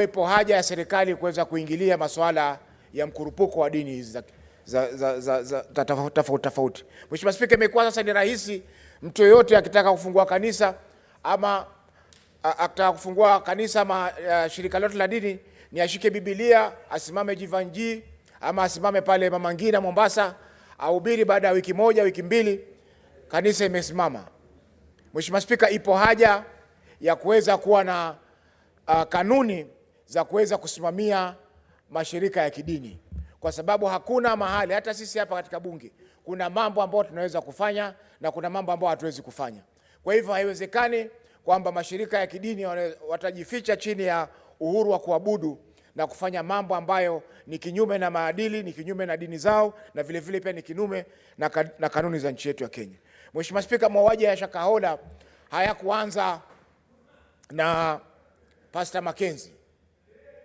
Ipo haja ya serikali kuweza kuingilia masuala ya mkurupuko wa dini hizi za tofauti. Mheshimiwa Spika, imekuwa sasa ni rahisi mtu yoyote akitaka kufungua kanisa ama akitaka kufungua kanisa ama shirika lote la dini ni ashike Biblia, asimame Jivanji ama asimame pale Mama Ngina Mombasa, ahubiri, baada ya wiki moja wiki mbili kanisa imesimama. Mheshimiwa Spika, ipo haja ya kuweza kuwa na kanuni za kuweza kusimamia mashirika ya kidini, kwa sababu hakuna mahali, hata sisi hapa katika bunge, kuna mambo ambayo tunaweza kufanya na kuna mambo ambayo hatuwezi kufanya. Kwa hivyo haiwezekani kwamba mashirika ya kidini watajificha chini ya uhuru wa kuabudu na kufanya mambo ambayo ni kinyume na maadili, ni kinyume na dini zao, na vile vile pia ni kinyume na kanuni za nchi yetu ya Kenya. Mheshimiwa Spika, mauaji ya Shakahola hayakuanza na Pastor Mackenzie.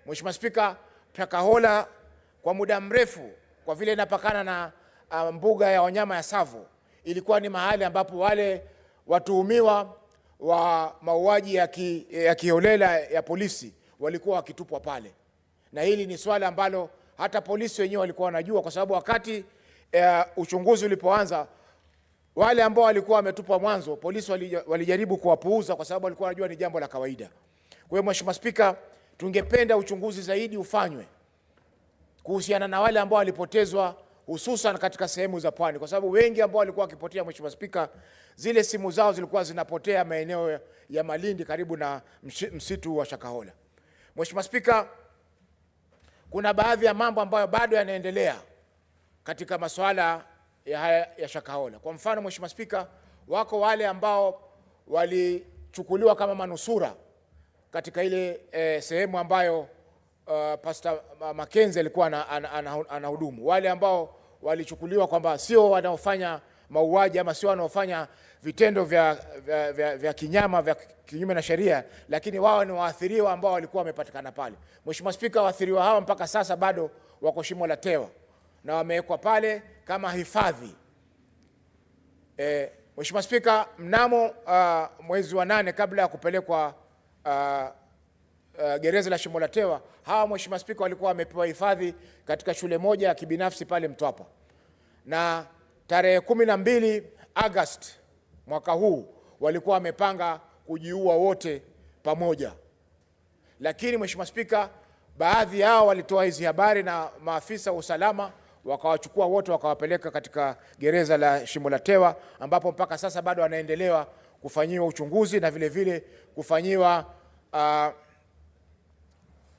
Mheshimiwa Spika, Shakahola kwa muda mrefu, kwa vile inapakana na mbuga ya wanyama ya Tsavo, ilikuwa ni mahali ambapo wale watuhumiwa wa mauaji ya kiholela ya polisi walikuwa wakitupwa pale. Na hili ni swala ambalo hata polisi wenyewe walikuwa wanajua, kwa sababu wakati uchunguzi ulipoanza, wale ambao walikuwa wametupwa mwanzo, polisi walijaribu kuwapuuza kwa sababu walikuwa wanajua ni jambo la kawaida. Kwa hiyo Mheshimiwa Spika, tungependa uchunguzi zaidi ufanywe kuhusiana na wale ambao walipotezwa, hususan katika sehemu za pwani, kwa sababu wengi ambao walikuwa wakipotea, Mheshimiwa Spika, zile simu zao zilikuwa zinapotea maeneo ya Malindi karibu na msitu wa Shakahola. Mheshimiwa Spika, kuna baadhi ya mambo ambayo bado yanaendelea katika masuala ya Shakahola. Kwa mfano, Mheshimiwa Spika, wako wale ambao walichukuliwa kama manusura katika ile sehemu ambayo Pastor Mackenzie alikuwa anahudumu. Wale ambao walichukuliwa kwamba sio wanaofanya mauaji ama sio wanaofanya vitendo vya kinyama vya kinyume na sheria, lakini wao ni waathiriwa ambao walikuwa wamepatikana pale. Mheshimiwa Spika, waathiriwa hawa mpaka sasa bado wako shimo la tewa na wamewekwa pale kama hifadhi. Mheshimiwa Spika, mnamo mwezi wa 8 kabla ya kupelekwa gereza la shimo la tewa, hawa Mheshimiwa Spika walikuwa wamepewa hifadhi katika shule moja ya kibinafsi pale Mtwapa, na tarehe 12 Agosti mwaka huu walikuwa wamepanga kujiua wote pamoja. Lakini Mheshimiwa Spika, baadhi yao walitoa hizi habari na maafisa wa usalama wakawachukua wote wakawapeleka katika gereza la shimo la tewa, ambapo mpaka sasa bado wanaendelea kufanyiwa uchunguzi na vile vile kufanyiwa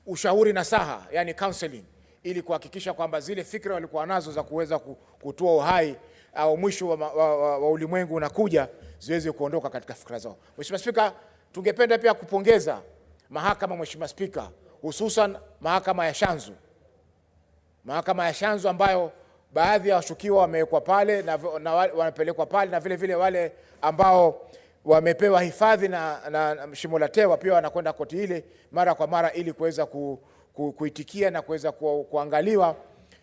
ushauri na saha, yani counseling, ili kuhakikisha kwamba zile fikra walikuwa nazo za kuweza kutoa uhai au mwisho wa ulimwengu unakuja ziweze kuondoka katika fikra zao. Mheshimiwa Spika, tungependa pia kupongeza mahakama, Mheshimiwa Spika, hususan mahakama ya Shanzu. Mahakama ya Shanzu ambayo baadhi ya washukiwa wamewekwa pale na wanapelekwa pale, na vile vile wale ambao wamepewa hifadhi na shimo la tewa pia wanakwenda koti ile mara kwa mara ili kuweza kuitikia na kuweza kuangaliwa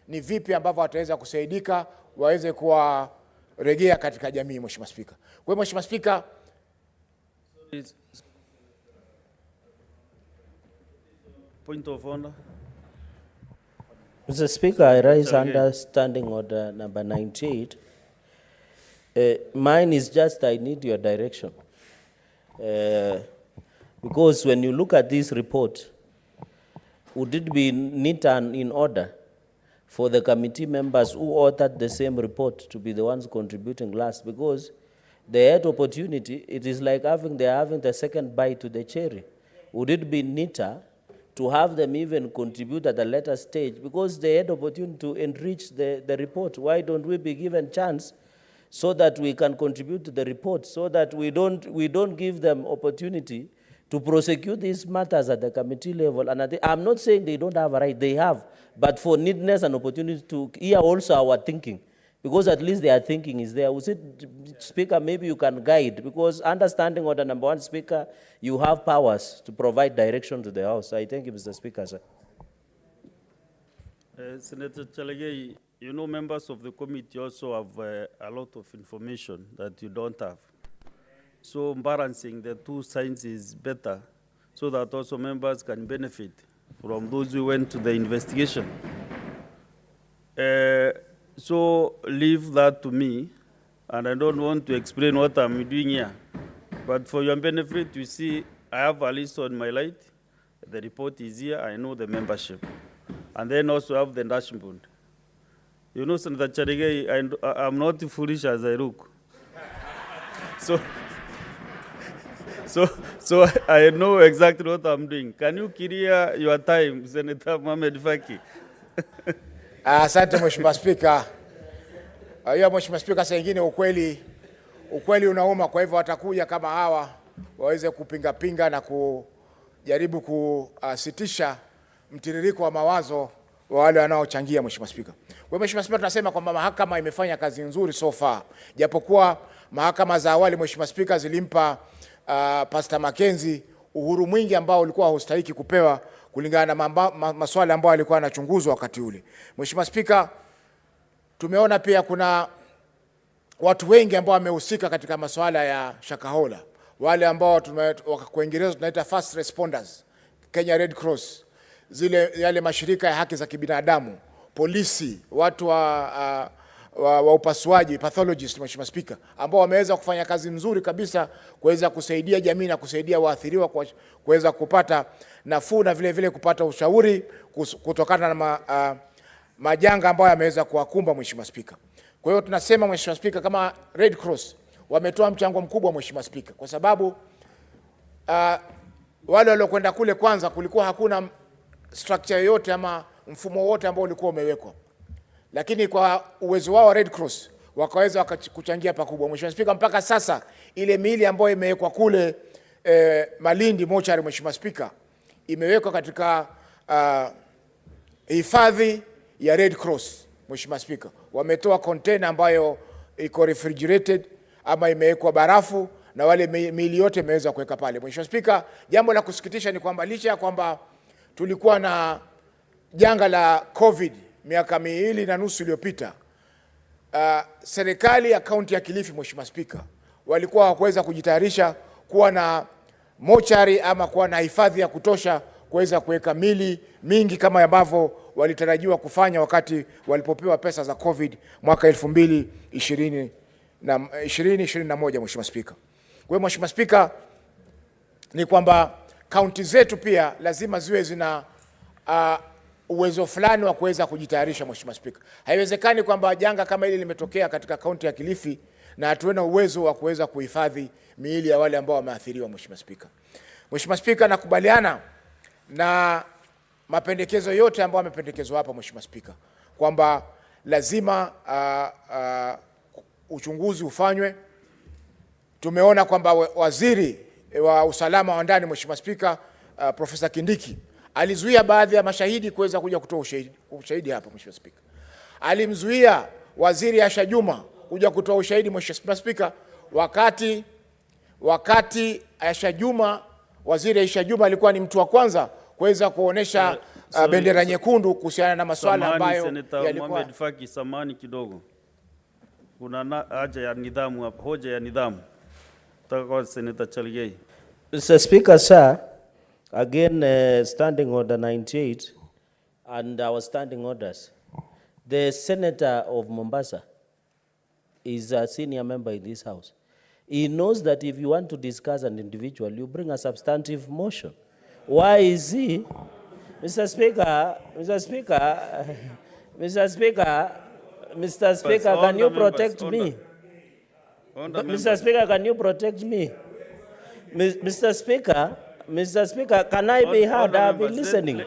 ni vipi ambavyo wataweza kusaidika waweze kuwarejea katika jamii. Mheshimiwa Spika, kwa hiyo Mheshimiwa Spika, point of order. Mr. Speaker, I raise under standing order number 98. Mine is just I need your direction. Because when you look at this report, would it be neat and in order for the committee members who authored the same report to be the ones contributing last? Because they had opportunity, it is like they're having the second bite to the cherry. Would it be neater to have them even contribute at a later stage, because they had opportunity to enrich the report? Why don't we be given chance so that we can contribute to the report, so that we don't give them opportunity to prosecute these matters at the committee level? And I'm not saying they don't have a right, they have, but for neatness and opportunity to hear also our thinking, because at least their thinking is there. Was it, Speaker, maybe you can guide, because understanding order number 1, Speaker, you have powers to provide direction to the House. I thank you, Mr. Speaker, sir. Senator Chalagay, you know, members of the committee also have a lot of information that you don't have. So balancing the two sides is better, so that also members can benefit from those who went to the investigation. So leave that to me, and I don't want to explain what I'm doing here. But for your benefit, you see, I have a list on my light. The report is here. I know the membership. And then also have the dashboard. You know, Senator Charigai, I'm not foolish as I look. So I know exactly what I'm doing. Can you clear your time, Senator Mohamed Faki? Asante Mheshimiwa Spika. Hiyo Mheshimiwa Spika, saa nyingine ukweli unauma, kwa hivyo watakuja kama hawa waweze kupinga na kujaribu kusitisha mtiririko wa mawazo wa wale wanaochangia. Mheshimiwa Spika, kwa Mheshimiwa Spika, tunasema kwamba mahakama imefanya kazi nzuri so far, japokuwa mahakama za awali Mheshimiwa Spika zilimpa Pastor Mackenzie uhuru mwingi ambao ulikuwa haustahiki kupewa kulingana na maswala ambayo alikuwa anachunguzwa wakati ule. Mheshimiwa Spika, tumeona pia kuna watu wengi ambao wamehusika katika masuala ya Shakahola, wale ambao kwa Kiingereza tunaita first responders, Kenya Red Cross, yale mashirika ya haki za kibinadamu, polisi, watu wa upasuaji, pathologist, Mheshimiwa Spika, ambao wameweza kufanya kazi nzuri kabisa kuweza kusaidia jamii na kusaidia waathiriwa kuweza kupata nafuu na vile kupata ushauri kutokana na majanga ambayo yameweza kuwakumba, Mheshimiwa Spika. Kwa hiyo tunasema Mheshimiwa Spika, kama Red Cross wametoa mchango mkubwa Mheshimiwa Spika, kwa sababu wale waliokwenda kule kwanza kulikuwa hakuna structure yoyote ama mfumo wote ambao ulikuwa umewekwa, lakini kwa uwezo wao Red Cross wakaweza kuchangia pakubwa. Mheshimiwa Spika, mpaka sasa ile miili ambayo imewekwa kule Malindi mochari, Mheshimiwa Spika, imewekwa katika hifadhi ya Red Cross. Mheshimiwa Spika, wametoa container ambayo iko refrigerated ama imewekwa barafu na wale miili yote imeweza kuweka pale. Mheshimiwa Spika, jambo la kusikitisha ni kwamba licha ya kwamba tulikuwa na janga la COVID miaka 2.5 iliyopita, serikali ya kaunti ya Kilifi, Mheshimiwa Spika, walikuwa hawakuweza kujitayarisha kuwa na mochari ama kuwa na hifadhi ya kutosha kuweza kuweka mili mingi kama ambavyo walitarajiwa kufanya wakati walipopewa pesa za COVID mwaka 2021, Mheshimiwa Spika. Kwa hiyo Mheshimiwa Spika, ni kwamba kaunti zetu pia lazima ziwe zina uwezo fulani wa kuweza kujitayarisha, Mheshimiwa Spika. Haiwezekani kwamba janga kama hili limetokea katika kaunti ya Kilifi na hatuena uwezo wa kuweza kuhifadhi miili ya wale ambao wameathiriwa, Mheshimiwa Spika. Mheshimiwa Spika, nakubaliana na mapendekezo yote ambayo yamependekezwa hapa, Mheshimiwa Spika, kwamba lazima uchunguzi ufanywe. Tumeona kwamba waziri wa usalama wa ndani, Mheshimiwa Spika, Profesa Kindiki alizuia baadhi ya mashahidi kuweza kuja kutoa ushahidi hapa, Mheshimiwa Spika. Alimzuia waziri Aisha Juma kuja kutoa ushahidi, Mheshimiwa Spika, wakati waziri Aisha Juma alikuwa ni mtu wa kwanza kuweza kuonesha bendera nyekundu kuhusiana na masuala ambayo yalikuwa. Mohamed Faki, samani kidogo. Kuna haja ya nidhamu hapa, hoja ya nidhamu. Kwa Senator Charigai. Mr. Speaker, sir, again standing order 98 and our standing orders. The senator of Mombasa is a senior member in this house. He knows that if you want to discuss an individual, you bring a substantive motion. Why is he? Mr. Speaker, can you protect me? Mr. Speaker, can you protect me? Mr. Speaker, can I be heard? I've been listening.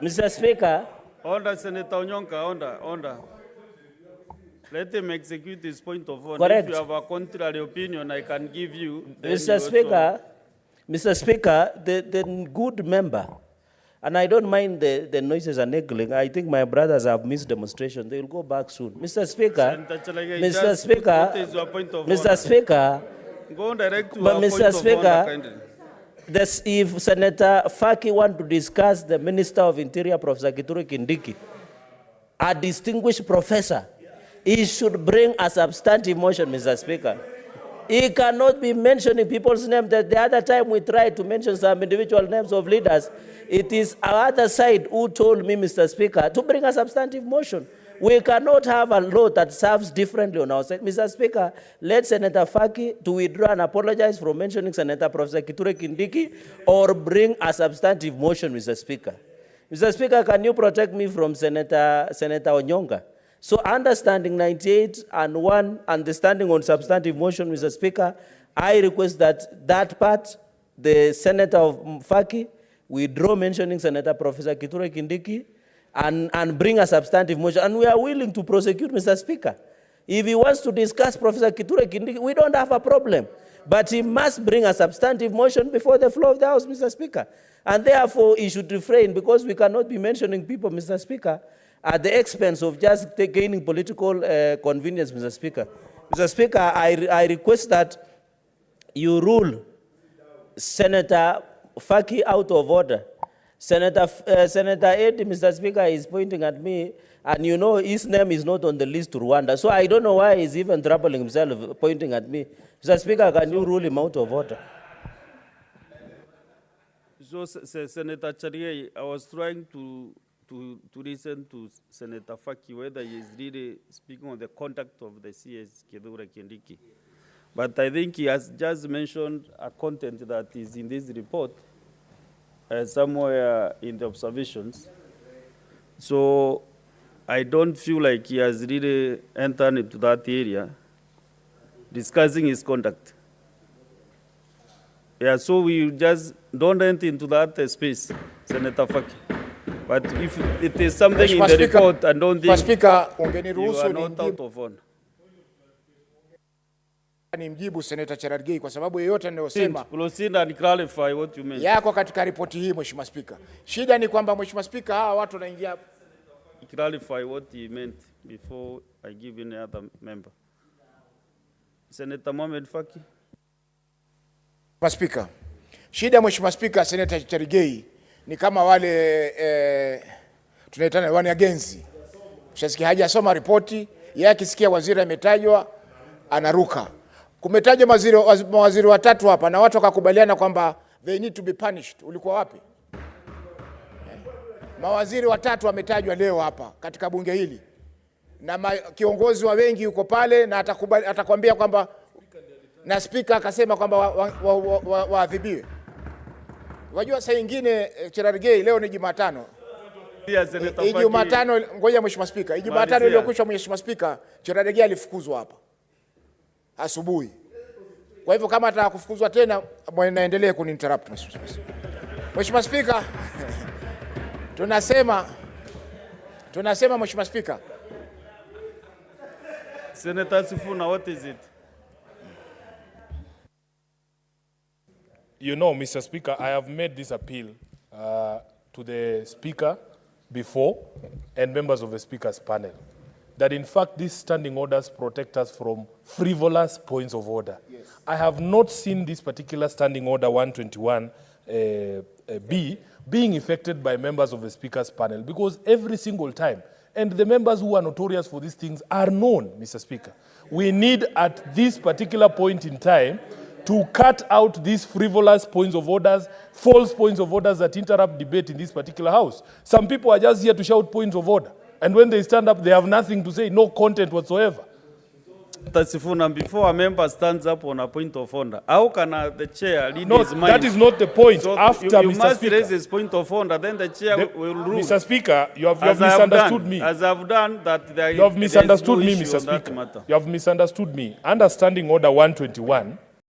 Mr. Speaker. Order, Senator Onyonka, order. Let him execute his point of order. Correct. If you have a contrary opinion, I can give you. Mr. Speaker, the good member, and I don't mind the noises and echoing. I think my brothers have missed demonstration. They will go back soon. Mr. Speaker, Mr. Speaker, go direct to but our Mr. point Speaker, of order, if Senator Faki want to discuss the Minister of Interior, Professor Kithure Kindiki, a distinguished professor, he should bring a substantive motion, Mr. Speaker. He cannot be mentioning people's names. That the other time we tried to mention some individual names of leaders, it is our other side who told me, Mr. Speaker, to bring a substantive motion. We cannot have a law that serves differently on our side. Mr. Speaker, let Senator Faki to withdraw and apologize for mentioning Senator Professor Kithure Kindiki or bring a substantive motion, Mr. Speaker. Mr. Speaker, can you protect me from Senator Onyonga? So understanding 98 and 1, understanding on substantive motion, Mr. Speaker, I request that part, the Senator of Faki, withdraw mentioning Senator Professor Kithure Kindiki, and bring a substantive motion. And we are willing to prosecute, Mr. Speaker. If he wants to discuss Professor Kithure Kindiki, we don't have a problem. But he must bring a substantive motion before the floor of the House, Mr. Speaker. And therefore, he should refrain, because we cannot be mentioning people, Mr. Speaker, at the expense of just gaining political convenience, Mr. Speaker. Mr. Speaker, I request that you rule Senator Faki out of order. Senator Eddie, Mr. Speaker, is pointing at me, and you know his name is not on the list to Rwanda. So I don't know why he's even troubling himself, pointing at me. Mr. Speaker, can you rule him out of order? So, Senator Chariye, I was trying to listen to Senator Faki whether he is really speaking on the conduct of the CS Kithure Kindiki. But I think he has just mentioned a content that is in this report, somewhere in the observations. So I don't feel like he has really entered into that area, discussing his conduct. Yeah, so we just don't enter into that space, Senator Faki. But if it is something in the report, I don't think Speaker, you are not out of order. Nimjibu Senator Cherargei kwa sababu yeyote anayosema proceed and clarify what you meant. Yako katika ripoti hii, Mheshimiwa Speaker. Shida ni kwamba Mheshimiwa Speaker, hawa watu wanaingia. Clarify what he meant before I give any other member. Senator Mohamed Faki. Mheshimiwa Speaker. Shida Mheshimiwa Speaker, Senator Cherargei ni kama wale tunaitana wanagenzi. Mshasikia hajasoma ripoti, yeye akisikia waziri ametajwa anaruka. Kumetajwa mawaziri watatu hapa na watu wakakubaliana kwamba they need to be punished. Ulikuwa wapi? Mawaziri watatu wametajwa leo hapa katika bunge hili. Na kiongozi wa wengi yuko pale na atakwambia kwamba na speaker akasema kwamba waadhibiwe. Wajua saa nyingine Cherargei, leo ni Jumatano. Jumatano, ngoja Mheshimiwa Speaker. Jumatano iliyokwisha Mheshimiwa Speaker, Cherargei alifukuzwa hapa asubuhi. Kwa hivyo kama ataka kufukuzwa tena, naendelee kuninterrupt Mheshimiwa Speaker. Tunasema Mheshimiwa Speaker. Senator Sifuna, what is it? You know, Mr. Speaker, I have made this appeal to the Speaker before and members of the Speaker's panel, that in fact these standing orders protect us from frivolous points of order. Yes. I have not seen this particular standing order 121B being affected by members of the Speaker's panel, because every single time, and the members who are notorious for these things are known, Mr. Speaker. We need at this particular point in time to cut out these frivolous points of orders, false points of orders that interrupt debate in this particular house. Some people are just here to shout points of order, and when they stand up, they have nothing to say, no content whatsoever. Sifuna, before a member stands up on a point of order, how can the chair lead his mind? That is not the point. So After you Mr. must Speaker, raise his point of order, then the chair will rule. Mr. Speaker, you have misunderstood me. As I've done that, you have misunderstood me, Mr. Speaker. You have misunderstood me. Understanding order 121